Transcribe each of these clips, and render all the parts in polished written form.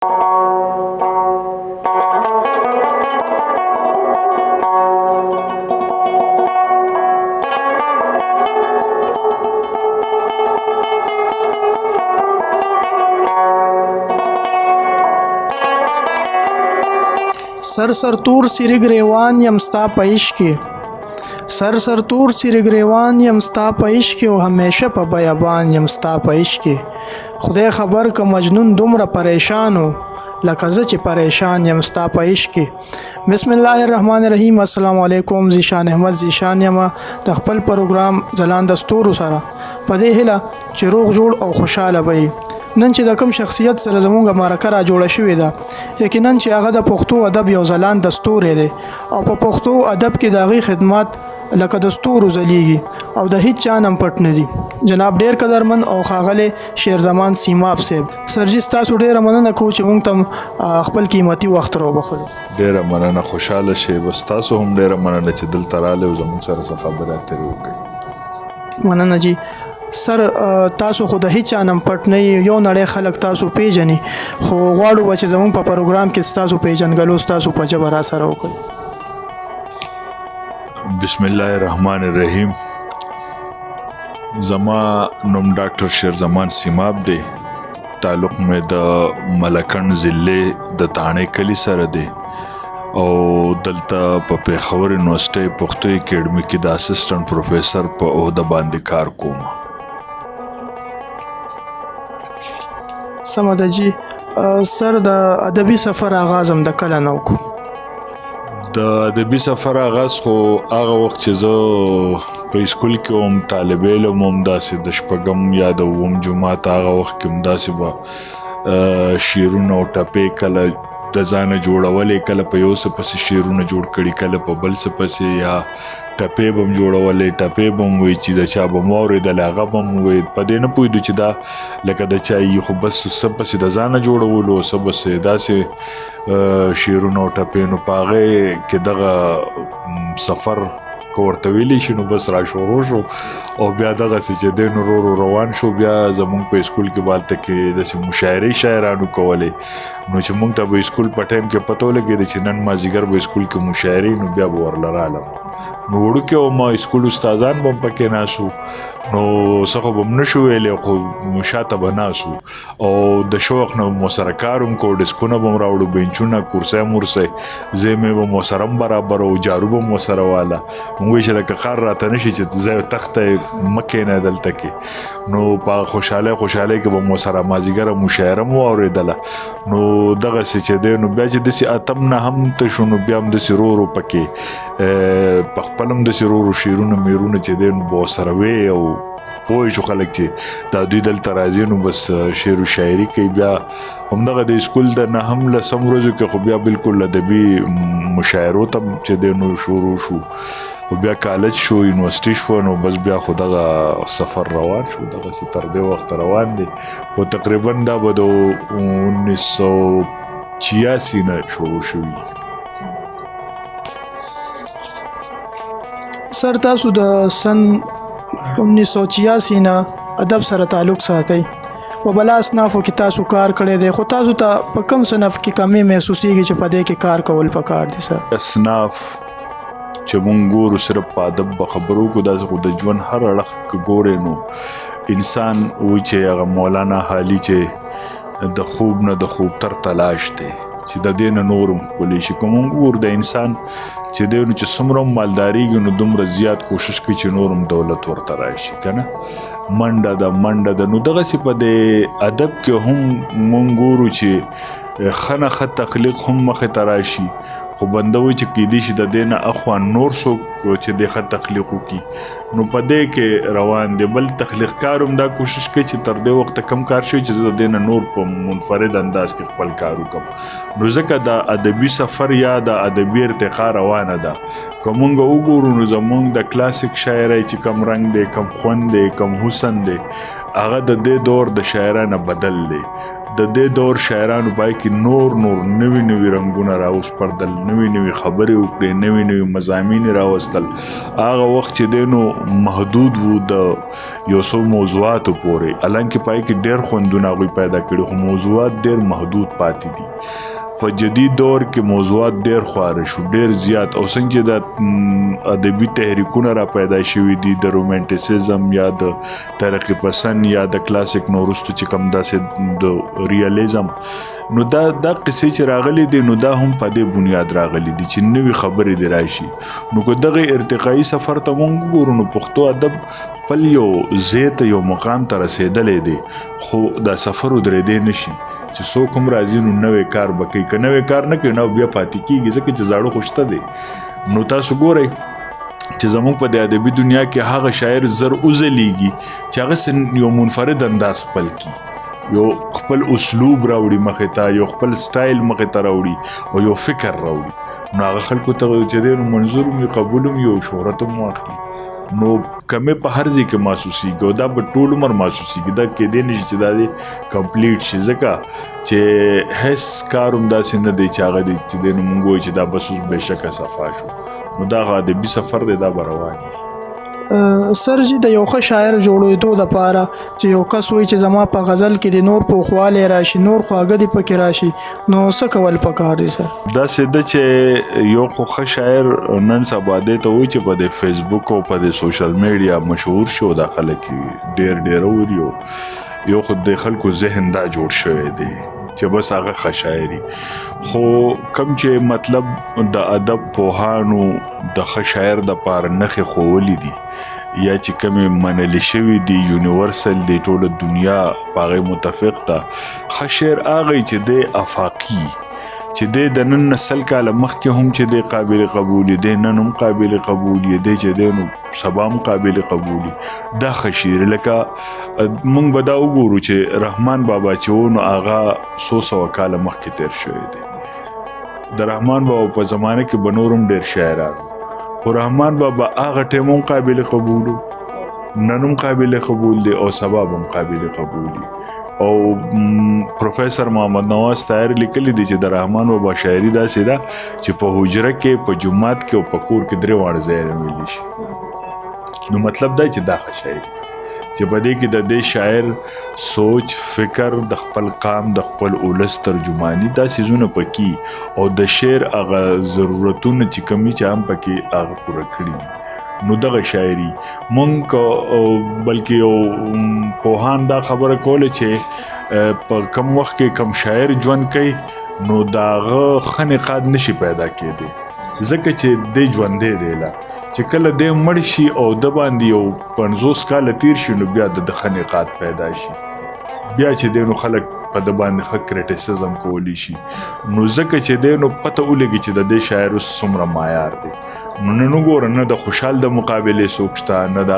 سر سر تور سری گریوان یم ستا په عشق کې سر سر تور سری گریوان یم ستا په عشق کې او همیشه په بیابان یم ستا په عشق کې خدای خبر که مجنون دومره پریشانو لکه زه چې پریشان یم ستا په عشق کې بسم الله الرحمن الرحیم السلام علیکم زیشان احمد زیشان یم د خپل پروګرام ځلانده ستورو سره په دې هیله چې روغ جوړ او خوشاله وي نن چې د کوم شخصیت سره زمونږ مرکه را جوړه شوې ده یقینا چې هغه د پښتو ادب یو ځلانده ستوری دی او په پښتو ادب کې د هغې خدمات لکه د ستورو ځلیږي او د هیڅ چا نه پټ نه دي جناب ډیر قدرمن او ښاغلی شیرزمان سیماب صاحب سرجي ستاسو ډیره مننه کوو چې موږ ته خپل قیمتي وخت راوبخلو ډیره مننه خوشحاله شئ بس تاسو هم ډیره مننه چې دلته راغلئ او زموږ سره څه خبرې اترې وکړئ مننه جی سر تاسو خو د هیڅ چا نه پټ نه یو نړۍ خلک تاسو پیژني خو غواړو به چې زموږ په پروګرام کې ستاسو پیژنګلو ستاسو په ژبه را سره وکړي بسم الله الرحمن الرحیم زما نوم ډاکټر شیرزمان سیماب دی تعلق مې د ملکن ضلع د تانې کلی سره دی او دلته په پیښور یونیورسټۍ پښتو اکیډمي کې د اسسټنټ پروفیسر په عہده باندې کار کوم سمه ده جی سر د ادبي سفر آغاز هم د کله نه وکړو د ادبي سفر آغاز خو هغه وخت چې زه په اسکول کې وم طالب علم وم داسې د شپږم یا د اووم جماعت هغه وخت کې هم داسې به شعرونه او ټپې کله د ځانه جوړولې کله په یو څه پسې شعرونه جوړ کړي کله په بل څه پسې یا ټپې به م جوړولې ټپې به م وایي چې د چا به م واورېدل هغه به م وایي په دې نه پوهېدو چې دا لکه د چا یي خو بس څه پسې د ځانه جوړولو څه پسې داسې شعرونه او ټپې نو په هغې کې دغه سفر که ورته ویلی شي نو بس را شروع شو او بیا دغسې چې دی نو ورو روان شو بیا زمونږ په اسکول کې به هلته کې داسې مشاعرې شاعرانو کولې نو چې مونږ ته به اسکول په ټایم کې پته ولګېده چې نن مازدیګر به اسکول کې مشاعرې نو بیا به ورله رالم نو وړوکې وم اسکول استادان به هم پکې ناست نو څه خو به م نه شو ویلی خو شاته به ناست او د شوق نه به مو سره کار هم کو ډسکونه به م راوړو بینچونه کورسی مورسی زیمې به مو سره هم برابر او جارو به مو سره واله مونږ وایي چې لکه کار راته نه شي چې زه تخته مه کښېنه دلته کې نو په خوشحالۍ کې به مو سره مازدیګره مشاعره مو واورېدله نو دغسې چې دی نو بیا چې داسې اتم نه هم ته شو نو بیا هم داسې ورو پکې په خپل هم داسې ورو شعرونه میرونه چې دی نو به ورسره وې او پوه شو خلک چې دا دوی دلته راځي نو بس شعر و شاعري کوي بیا همدغه د اسکول د نهم لسم ورځو کې خو بیا بالکل ادبي مشاعرو ته چې دی نو شروع شو او بیا کالج شو یونیورسټي شو نو بس بیا خو دغه سفر روان شو دغسې تر دې وخته روان دی خو تقریبا دا به د 1986 نه شروع شوي سر تاسو د سن 1986 نه ادب سره تعلق ساتئ په بلا اصنافو کې تاسو کار کړی دی خو تاسو ته په کوم صنف کې کمی محسوسیږي چې په دې کې کار کول پکار دي سر اصناف چې مونږ ګورو صرف په ادب به خبرو کو داسې خو د ژوند هر اړخ که ګورې نو انسان وایي چې هغه مولانا حالي چې د خوب نه د خوب تر تلاش دی چې د دې نه نور هم ښکلی شي که مونږ ګورو د انسان چې دی نو چې څومره هم مالدارېږي نو دومره زیات کوشش کوي چې نور هم دولت ورته راشي که نه منډه ده نو دغسې په دې ادب کې هم مونږ ګورو چې ښه نه ښه تخلیق هم مخې ته راشي خو بنده وایي چې کیدی شي د دې نه اخوا نور څوک چې د ښه تخلیق وکړي نو په دې کې روان دی بل تخلیقکار هم دا کوشش کوي چې تر دې وخته کم کار شوي چې زه د دې نه نور په منفرد انداز کې خپل کار وکړم نو ځکه دا ادبي سفر یا د ادبي ارتقا روانه ده که مونږ وګورو نو زمونږ د کلاسیک شاعرۍ چې کم رنګ دی کم خوند دی کم حسن دی هغه د دې دور د شاعرانه بدل دی د دې دور شاعرانو پای کې نور نوي رنګونه راوسپړدل، نوي خبرې وکړې، نوي مضامین راوستل. هغه وخت چې دی نو محدود وو د یو څو موضوعاتو پورې، حالانکه پای کې ډېر خوندونه هغوی پیدا کړي، خو موضوعات ډېر محدود پاتې دي. په جدید دور کې موضوعات ډېر خواره شو، ډېر زیات، او څنګه چې د ادبي تحریکونه را پیدا شوي دي د رومانټیسزم یا د ترقي پسند یا د کلاسیک نه وروسته چې کوم داسې د ریالیزم، نو دا قصې چې راغلي دي نو دا هم په دې بنیاد راغلي دي چې نوي خبرې دې راشي. نو که دغه ارتقایي سفر ته مونږ وګورو نو پښتو ادب خپل یو ځای ته یو مقام ته رسېدلی دی، خو دا سفر ودرېدی نشي چې څوک هم راځي نو نوی کار به کوي. که نوی کار نه کوي نو بیا پاتې کېږي، ځکه چې زاړه خو شته دی. نو تاسو ګورئ چې زموږ په د ادبي دنیا کې هغه شاعر زر وځلیږي چې هغه یو منفرد انداز خپل کړي، یو خپل اسلوب راوړي مخې ته، یو خپل سټایل مخې ته راوړي او یو فکر راوړي. نو هغه خلکو ته چې دی نو منظور هم قبول هم یو شهرت هم واخلي. نو کمې په هر ځای کې محسوسېږي او دا به ټول عمر محسوسېږي. دا کېدی نه شي چې دا دې کمپلیټ شي، ځکه چې هیڅ کار هم داسې نه دی چې هغه دی چې دی نو مونږ وایو چې دا بس اوس بېشکه صفا شو. نو دا هغه ادبي سفر دی، دا به روان وي. سر جي د یو ښه شاعر جوړېدو دپاره چې یو کس وایي چې زما په غزل کې د نور پوخوالی راشي، نور خواږه دې پکې راشي، نو څه کول پکار دي سر؟ داسې ده چې یو خو ښه شاعر نن سبا دی ته وایي چې په د فیسبوک او په د سوشل میډیا مشهور شي او دا خلک ډېر اوري، یو خو د خلکو ذهن دا جوړ شوی دی چې بس هغه ښه شاعري. خو کم چې مطلب د ادب پوهانو د ښه شاعر دپاره نښې ښوولي دي یا چې کومې منلې شوي دي، یونیورسل دی، ټوله دنیا په هغې متفق ده. ښه شعر هغه چې دی افاقي، چې دی د نن نه 100 کاله مخکې هم چې دی قابل قبول دی، نن هم قابل قبول دی چې دی نو سبا هم قابل قبول. دا ښه شعر لکه موږ به دا وګورو چې رحمان بابا چې و نو هغه 100 کاله مخکې تیر شوی دی. د رحمان بابا په زمانه کې به نور هم ډېر شاعران، خو رحمان بابا هغه ټیم هم قابل قبول، نن هم قابل قبول دی او سبا هم قابل قبول دی. او پروفیسر محمد نواز طاهر لیکلی دی چې د رحمان بابا شاعري داسې ده چې په حجره کې، په جومات کې او په کور کې 3 واړه ځایونه ویلی شي. نو مطلب دا چې دا ښه شاعري ده چې په دې کې د دې شاعر سوچ، فکر، د خپل قام، د خپل اولس ترجماني، دا څیزونه پکې او د شعر هغه ضرورتونه چې کمی چې هم پکې هغه پوره کړي. نو دغه شاعري مونږ بلکې یو پوهان دا خبره کوله چې په کم وخت کې کم شاعر ژوند کوي نو د هغه ښه نقاد نشي پیدا کېدی، ځکه چې دی ژوندی دی لا چې کله دی مړ شي او د باندې یو 50 کاله تیر شي نو بیا د ښه نقاد پیدا شي، بیا چې دی نو خلک په د باندې ښه کریټیسزم کولی شي. نو ځکه چې دی نو پته ولګي چې د دې شاعر اوس څومره معیار دی. نو نن وګوره نه د خوشحال د مقابلې څوک شته، نه د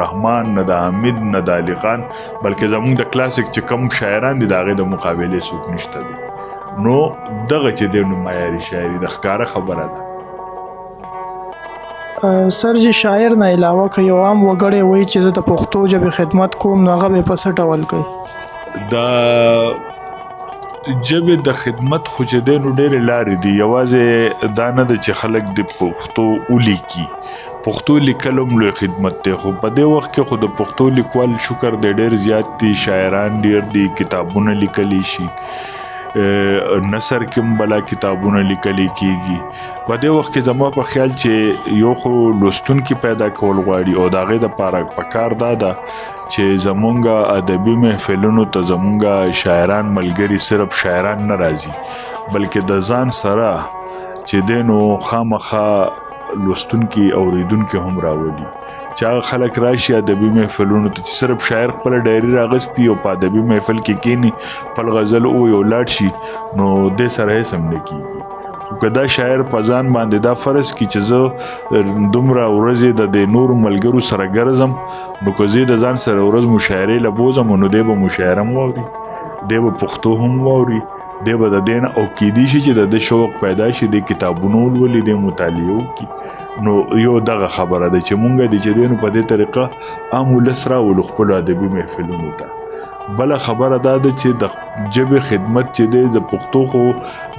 رحمان، نه د حمید، نه د علي خان، بلکې زموږ د کلاسیک چې کوم شاعران دي د هغې د مقابلې څوک نشته دی. نو دغه چې دی نو معیاري شاعري د ښکاره خبره ده. سر جي شاعر نه علاوه که یو عام وګړی وایي چې زه د پښتو ژبې خدمت کوم نو هغه به په څه ډول کوي؟ د ژبې د خدمت خو چې دی نو ډېرې لارې دي، یوازې دا نه ده چې خلک د پښتو ولیکي، پښتو لیکل هم لوی خدمت دی. خو په دې وخت کې خو د پښتو لیکوال شکر دی ډېر زیات دي، شاعران ډېر دي، کتابونه لیکلی شي، نثر کې هم بلا کتابونه لیکلی کېږي. په دې وخت کې زما په خیال چې یو خو لوستونکي پیدا کول غواړي او د هغې دپاره پکار دا ده چې زمونږ ادبي محفلونو ته زمونږ شاعران ملګري صرف شاعران نه راځي بلکې د ځان سره چې دی نو خامخا لوستونکي اوریدونکي هم راولي، چې هغه خلک راشي ادبي محفلونو ته چې صرف شاعر خپله ډایري راغستي او په ادبي محفل کې کینی خپل غزل ووایي او لاړ شي نو دې سره هېڅ هم نه کېږي. خو که دا شاعر په ځان باندې دا فرض کړي چې زه دومره ورځې د نورو ملګرو سره ګرځم نو که زه د ځان سره ورځ مشاعرې له بوځم نو دی به مشاعره هم واوري، دی به پښتو هم واوري، دی به د دې نه او کیدی شي چې د ده شوق پیدا شي، دی کتابونه ولولي، دی مطالعه وکړي. نو یو دغه خبره ده چې مونږ د چې دی نو په دې طریقه عام ولس راولو خپلو ادبي محفلونو ته. بله خبره دا ده چې د ژبې خدمت چې دی د پښتو خو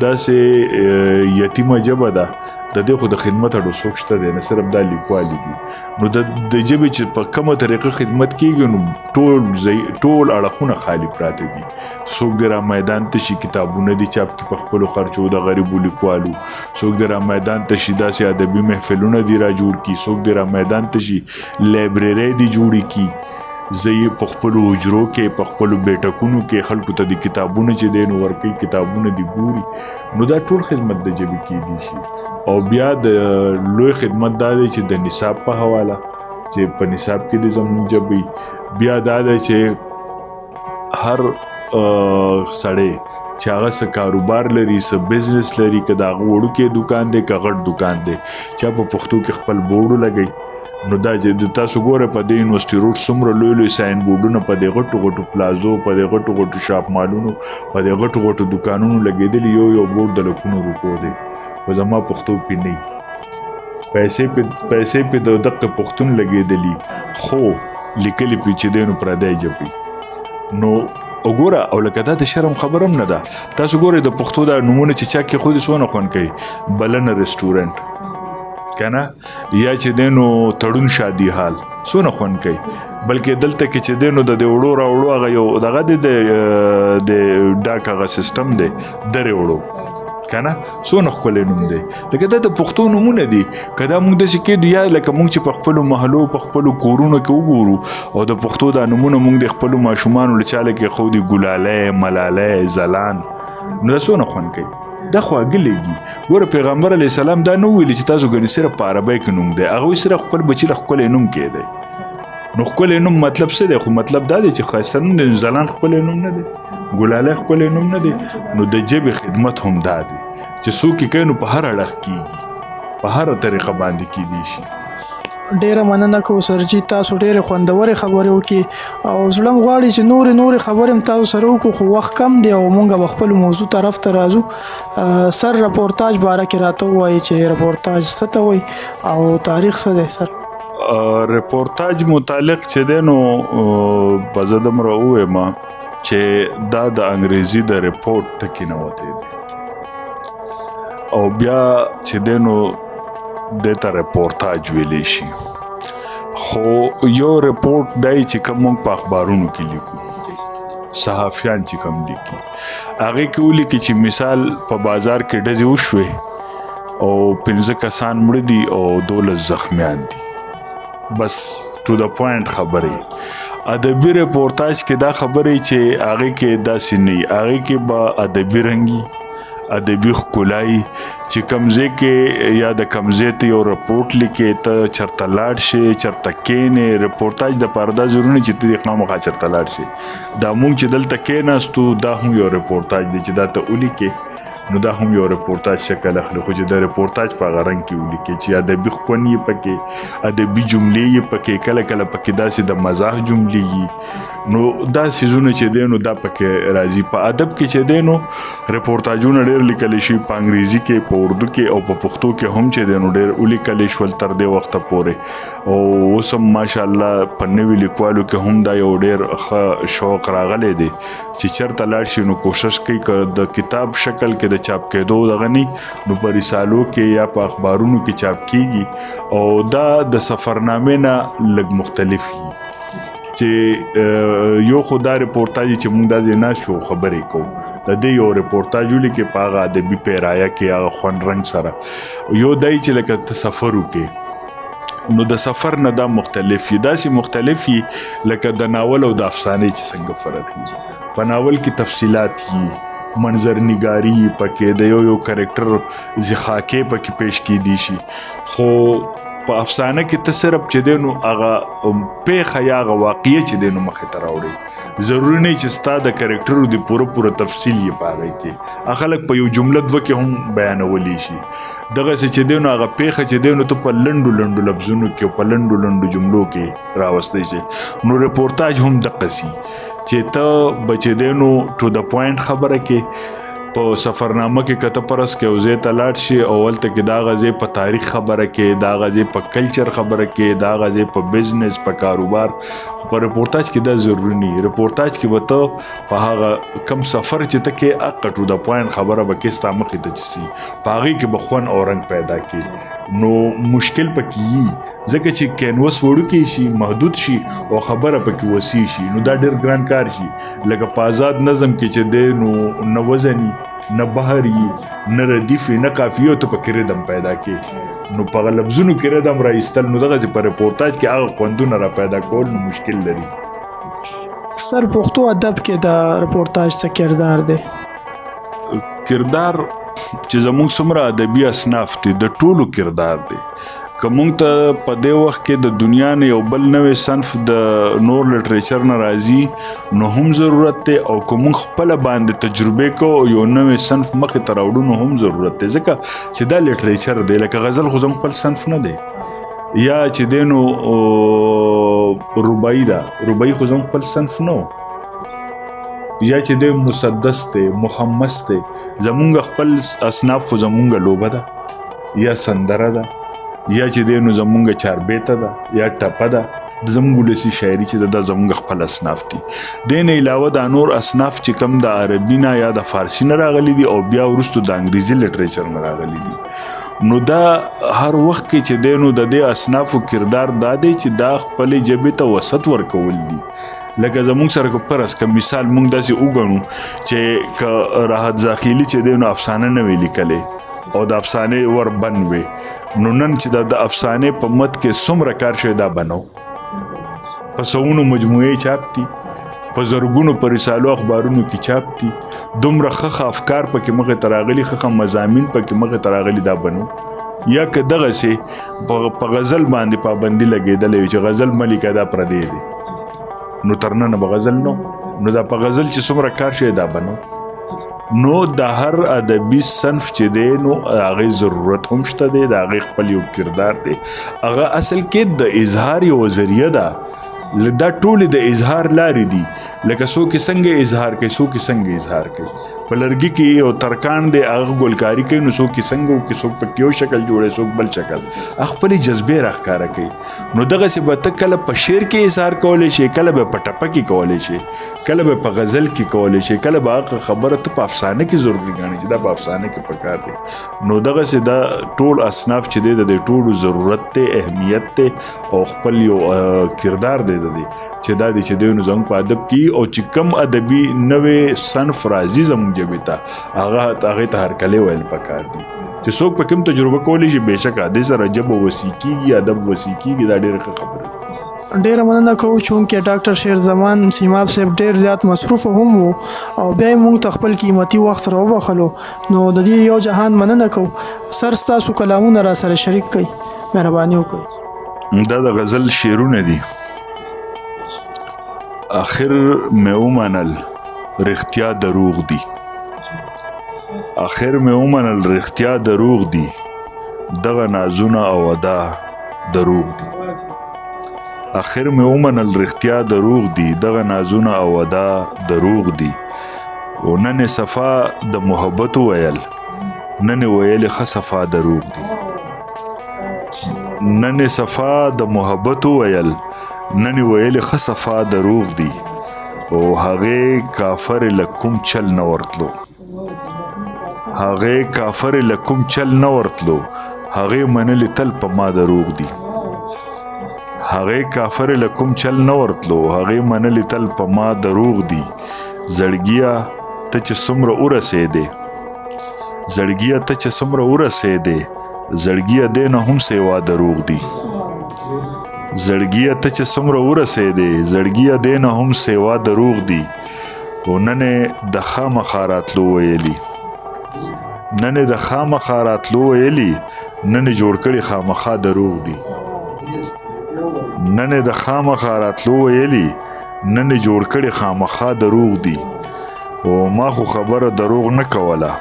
داسې یتیمه ژبه ده د دې خو د خدمت اړو څوک شته دی نه صرف دا لیکوالي دي نو د ژبې چې په کومه طریقه خدمت کیږي نو ټول اړخونه خالی پراته دي څوک د را میدان ته شي کتابونه دي چاپ کې په خپلو خرچو د غریبو لیکوالو څوک د را میدان ته شي داسې ادبي محفلونه دي را جوړ کي څوک د را میدان ته شي لایبررۍ دي جوړې کي زه په خپلو حجرو کې په خپلو بیټکونو کې خلکو ته د کتابونه چې دی نو ورکوي کتابونه دي ګوري نو دا ټول خدمت د ژبې کیدی شي او بیا د لوی خدمت دا دی چې د نصاب په حواله چې په نصاب کې د زموږ ژبې بیا دا دی چې هر سړی چې هغه څه کاروبار لري څه بزنس لري که د هغه وړوکی دوکان دی که غټ دوکان دی چې په پښتو کې خپل بورډ لګوي نو دا چې تاسو ګوره په دې یونیورسټي روډ څومره لوی لوی ساین بورډونه په دې غټو پلازو په دې غټو شاپ مالونو په دې غټو دوکانونو لګېدلي یو بورډ د لکونو روپو دی خو زما پښتو پې نه پیسې پې د دقه پښتون لګېدلي خو لیکلي پې چې دی نو پردی ژبې نو وګوره او لکه دا د شرم خبره هم نه ده تاسو ګورئ د پښتو دا نومونه چې چا کېښودي څونه خوند کوي بلنه رسټورنټ کنه یا چې دینو تړون شادي حال څونه خوند کوي بلکې دلته کې چې دینو د وړو راوړو هغه یو دغه د ډاک هغه سیستم دی درې وړو کنه څونه ښکلی نوم دی لکه دا د پښتو نومونه دي که دا موږ داسې کېدو یا لکه موږ چې په خپلو محلو په خپلو کورونو کې وګورو او د پښتو دا نومونه موږ د خپلو ماشومانو له چاله کې ښودي ګلالی ملالی زلان نو دا څونه خوند کوي دا خواږه لګي ګوره پیغمبر علیه السلام دا نه ویلي چې تاسو ګنې صرف په عربی کې نوم دی هغوی صرف خپل بچي له ښکلی نوم کېدی نو ښکلی نوم مطلب څه دی خو مطلب دا دی چې ښایسته نوم دی زلان ښکلی نوم نه دی ګلالی ښکلی نوم نه دی نو د ژبې خدمت هم دا دی چې څوک یې کوي نو په هر اړخ کېږي په هره طریقه باندې کېدی شي ډیره مننه کوثرجي تاسو ډیره خوندورې خبرې وکړي او زړه م غواړي چې نورې خبرې هم تاسو سره وکړو خو وخت کم دی او مونږ به خپل موضوع طرف ته راځو سر رپورتاج باره کې راته ووایي چې رپورتاج څه ته وایي او تاریخ څه دی سر رپورتاج متعلق چې دی نو په زه دومره ووایم چې دا د انګریزي د رپورټ ټکي نه وتی دی او بیا چې دی نو دیتا رپورتاج ویلی شي خو یو رپورټ دی چې کوم موږ په اخبارونو کې لیکو صحافیان چې کوم لیکي هغې کې ولیکي چې مثال په بازار کې ډزې وشوې او 15 کسان مړه دي او 12 زخمیان دي بس ټو د پوینټ خبرې ادبي رپورتاج کې دا خبرې چې هغې کې داسې نه وي هغې کې به ادبي رنګي ادبي ښکلایي چې کوم ځای کې یا د کوم ځای ته یو رپورټ لیکې ته چېرته لاړ شې چېرته کښېنې رپورتاج دپاره دا ضروري نه چې ته دې خامخا چېرته لاړ شې دا موږ چې دلته کښېناستو دا هم یو رپورتاج دی چې دا ته ولیکې نو دا هم یو رپورتاج شکل اخلي خو چې د رپورتاج په هغه رنګ کې ولیکې چې ادبي خوند یې پکې ادبي جملې یې پکې کله پکې داسې د مزاح جملې یي نو دا څیزونه چې دی نو دا پکې راځي په ادب کې چې دی نو رپورتاجونه ډېر لیکلی شي په انګریزي کې په اردو کې او په پښتو کې هم چې دی نو ډېر ولیکلی شول تر دې وخته پورې او اوس هم ماشاءالله په نوي لیکوالو کې هم دا یو ډېر ښه شوق راغلی دی چې چېرته لاړ شي نو کوشش کوي که د کتاب شکل کې د چاپ کېدو دغه نی نو په رسالو کې یا په اخبارونو کې چاپ کیږي او دا د سفرنامې نه لږ مختلف وي چې یو خو دا رپورتاج چې موږ دا ځای ناشو خبرې کوو د دې یو رپورتاج ولیکې په هغه ادبي پیرایه کې هغه خوند رنګ سره یو دی چې لکه ته سفر وکړې نو د سفر نه دا مختلف وي داسې مختلف وي لکه د ناول او د افسانې چې څنګه فرق وي په ناول کې تفصیلات وي منظر نگاری پکې د یو کریکټر ځخاکې پکې پیش کیدی شي خو په افسانه کې ته صرف چې دی نو هغه پیښه یا هغه واقعیه چې دی نو مخې ته راوړي ضروري نه چې ستا د کریکټرو د پوره تفصیل یې په هغې کې هغه خلک په یو جمله دوه کې هم بیانولی شي دغسې چې دی نو هغه پیښه چې دی نو ته په لنډو لفظونو کې او په لنډو جملو کې راوستی شي نو رپورتاج هم دقه سي چې ته به چې دی نو ټو د پوینټ خبره کې په سفرنامه کې کته پرس کې او ځای ته لاړ شي او هلته کې دا غځې په تاریخ خبره کې، دا غځې په کلچر خبره کې، دا غځې په بزنس په کاروبار. په رپورتاج کې دا ضروري نه. رپورتاج کې به ته په هغه کم سفر چې ته کې اقا ټو د پوینټ خبره به کې ستا مخې ته چې سي په هغې کې به خوند او رنګ پیدا کړي. نو مشکل پکې وي ځکه چې کینوس وړوکی شي، محدود شي او خبره پکې وسیع شي، نو دا ډېر ګران کار شي. لکه په آزاد نظم کې چې دی نو نه وزني نه بحر یي نه ردیف نه قافیه ته پکې ردم پیدا کړي. نو په لفظونو کې ردم راایستل نو دغه چې په رپورتاج کې هغه خوندونه را پیدا کول نو مشکل لري. سر پښتو ادب کې د رپورتاج څه کردار دی؟ کردار چې زموږ څومره ادبي اصناف دي د ټولو کردار دی. که موږ ته په دې وخت کې د دنیا نه یو بل نوې صنف د نور لټریچر نه راځي نو هم ضرورت دی، او که موږ خپله باندې تجربې کوو یو نوې صنف مخې ته راوړو نو هم ضرورت دی، ځکه چې دا لټریچر دی. لکه غزل خو زموږ خپل صنف نه دی، یا چې دی نو رباعي ده، رباعي خو زموږ خپل صنف نه، یا چې دی مسدس دی، مخمس دی. زمونږ خپل اصناف خو زمونږ لوبه ده یا سندره ده، یا چې دی نو زمونږ چاربیته ده یا ټپه ده. زمونږ ولسي شاعري چې دا زمونږ خپل اصناف دي. دې نه علاوه دا نور اصناف چې کم د عربي نه یا د فارسي نه راغلي دي او بیا وروسته د انګریزي لټریچر نه راغلي دي. نو دا هر وخت کې چې دی نو د دې اصنافو کردار دا دی چې دا خپلې ژبې ته وسط ورکول دي. لکه زمونږ سره که پرس که مثال مونږ داسې وګڼو چې که راحت زاخیلي چې دی نو افسانه نه وی لیکلی او د افسانې ور بن وي، نو نن چې د افسانې په مت کې څومره کار شوی دا بنو، په سوونو مجموعې چاپ دي، په زرګونو په رسالو اخبارونو کې چاپ دي، دومره ښه افکار پکې مخې ته راغلي، ښه مضامین پکې مخې ته راغلي دا بنو. یا که دغسې په غزل باندې پابندي لګېدلی وي چې غزل مه لیکه دا پردی دی، نو تر ننه به غزل نو دا په غزل چې څومره کار شوی دا بنو. نو د هر ادبي صنف چې دی نو هغې ضرورت هم شته دی، د هغې خپل یو کردار دی. هغه اصل کې د اظهار یو ذریعه ده، دا ټولې د اظهار لارې دي. لکه څوک یې څنګه اظهار کوي، څوک یې څنګه اظهار کوي. په لرګي کې یو ترکاڼ دی هغه ګلکاري کوي، نو څوک یې څنګه وکړي، څوک پکې یو شکل جوړوي، څوک بل شکل، خپلې جذبې راښکاره کوي. نو دغسې به ته کله په شعر کې اظهار کولی شي، کله به په ټپه کې کولی شي، کله به په غزل کې کولی شي، کله به هغه خبره ته په افسانه کې ضروري ګڼي چې دا په افسانه کې پکار دی. نو دغسې دا ټول اصناف چې دی د دې ټولو ضرورت دی، اهمیت دی او خپل یو کردار دی چې دا دی چې دی نو زموږ په ادب کې او چې کم ادبي نوې صنف راځي زموږ ژبې ته هغې ته هرکلی ویل پکار دي. چې څوک په کوم تجربه کولی شي بېشکه دې سره ژبه وسیع کېږي، ادب وسیع کېږي، دا ډېره ښه خبره ده. ډیره مننه کوو چونکې ډاکټر شیر زمان سیماب صاحب ډیر زیات مصروفه هم وو او بیا یې موږ ته خپل قیمتي وخت سره وبخلو، نو د دې یو جهان مننه کوو. سر ستاسو کلامونه را سره شریک کړئ، مهرباني وکړئ. دا د غزل شعرونه دي. آخر مې ومنل رښتیا دروغ دي، آخر مې ومنل رښتیا دروغ دي، دغه نازونه او ادا دروغ دي. آخر مې ومنل رښتیا دروغ دي، دغه نازونه او ادا دروغ دي. او نن صفا د محبت ویل، نن ویل ښه صفا دروغ دي. نن صفا د محبت ویل، نن ویل ښه صفا دروغ دي. او هغې کافر له کوم چل نه ورتلو، هغې کافر له کوم چل نه ورتلو، هغې منلې تل په ما دروغ دي. هغې کافر له کوم چل نه ورتلو، هغې منلې تل په ما دروغ دي. زړګیه ته چې څومره ورسېدې، زړګیه ته چې څومره ورسېدې، زړګیه دې نه هم سیوا دروغ دي. زړګیه ته چې څومره ورسېدې، زړګیه دې نه هم سیوا دروغ دي. او نن یې د خامخا راتلو ویلي، نن یې د خامخا راتلو ویلي، نن یې جوړ کړي خامخا دروغ دي. نن یې د خامخا راتلو ویلي، نن یې جوړ کړي خامخا دروغ دي. او ما خو خبره دروغ نه کوله،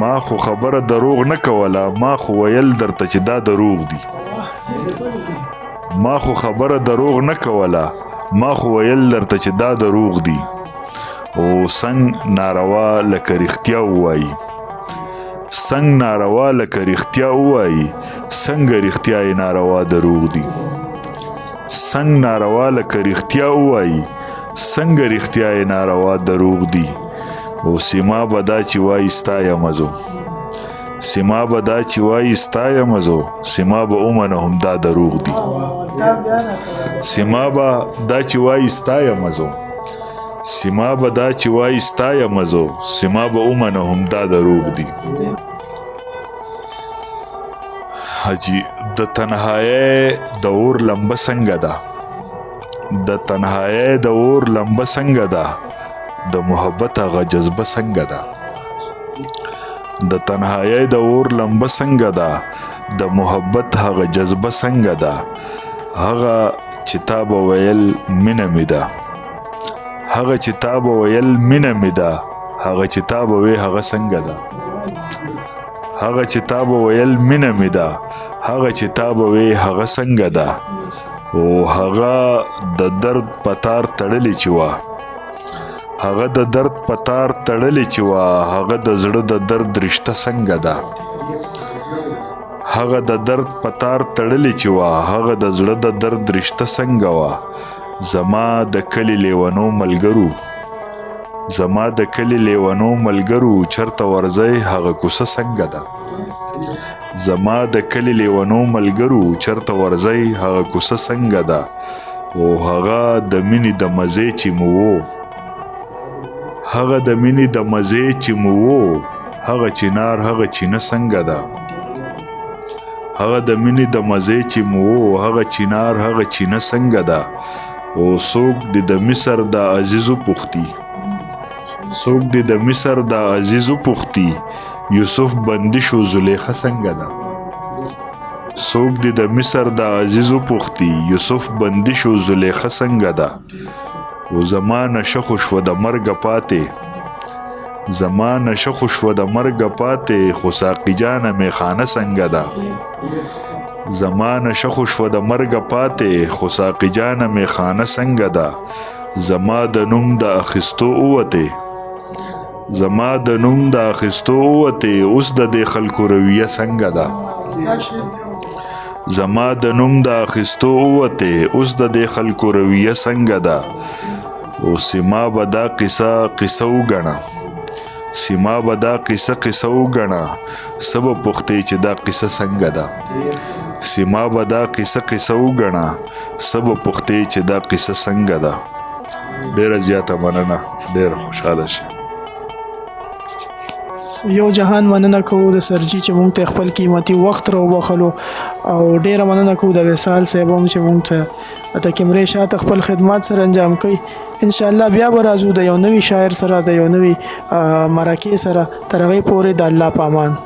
ما خو خبره دروغ نه کوله، ما خو ویل درته چې دا دروغ دي. ما خو خبره دروغ نه کوله، ما خو ویل درته چې دا دروغ دي. او څنګ ناروا لکه رښتیا ووایي څنګ ناروا لکه رښتیا ووایي څنګه رښتیا یې ناروا دروغ دي څنګ ناروا لکه رښتیا ووایي څنګه رښتیا یې ناروا دروغ دي او سیما به دا چې وایي ستا یم زه سیما به دا چې وایي ستا یم زه سیما به ومنه همدا دروغ دي سیما به دا چې وایي ستا یم زه سیما به دا چې وایي ستا یم زه سیما به ومنه همدا دروغ دي حاجی د تنهایی د اور لمبه څنګه ده د تنهایی د اور لمبه څنګه ده د محبت هغه جذبه څنګه ده د تنهایی د اور لمبه څنګه ده د محبت هغه جذبه څنګه ده هغه چې تا به ویل مینه مې ده هغه چې تا به ویل مینه مې ده هغه چې تا به وی هغه څنګه ده هغه چې تا به ویل مینه مې ده هغه چې تا به وی هغه څنګه ده او هغه د درد پتار تړلې چې وه هغه د درد پتار تړلې چې وه هغه د زړه د درد رشته څنګه ده هغه د درد پتار تړلې چې وه هغه د زړه د درد رشته څنګه وه زما د کلي لیونو ملګرو زما د کلي لیونو ملګرو چرته ورځئ هغه کوڅه څنګه ده زما د کلي لیونو ملګرو چرته ورځئ هغه کوڅه څنګه ده او هغه د مینې د مزې چې مو و هغه د مینې د مزې چې مو و هغه چنار هغه چینه څنګه ده هغه د مینې د مزې چې مو و هغه چنار هغه چینه څنګه ده او څوک دې د مصر د عزیزو پوښتي څوک دې د مصر د عزیزو پوښتي یوسف بندي شو زلیخه څنګه ده څوک دې د مصر د عزیزو پوښتي یوسف بندي شو زلیخه څنګه ده او زما نشه خو شوه د مرګه پاتې زما نشه خو شوه د مرګه پاتې خو ساقي جانه میخانه څنګه ده زما نشه خو شوه د مرګه پاتې خو ساقي جانه میخانه څنګه ده زما د نوم د اخیستو اوتې زما د نوم د اخیستو اوتې اوس د دې خلکو رویه څنګه ده زما د نوم د اخیستو اوتې اوس د دې خلکو رویه څنګه ده او سیما به دا قصه وګڼه سیما به دا قصه وګڼه څه به پوښتې چې دا قصه څنګه ده سیما به دا قصه وګڼه څه به پوښتې چې دا قصه څنګه ده ډیره زیاته مننه ډیره خوشحاله شه یو جهان مننه کوو د سرجي چې مونږ ته خپل قیمتي وخت راوبخلو او ډیره مننه کوو د وصال صاحب هم چې مونږ ته د کیمرې شاته خپل خدمات سره انجام کوي ان شاء الله بیا به راځو د یو نوي شاعر سره د یو نوي مرکې سره تر هغې پورې د الله په امان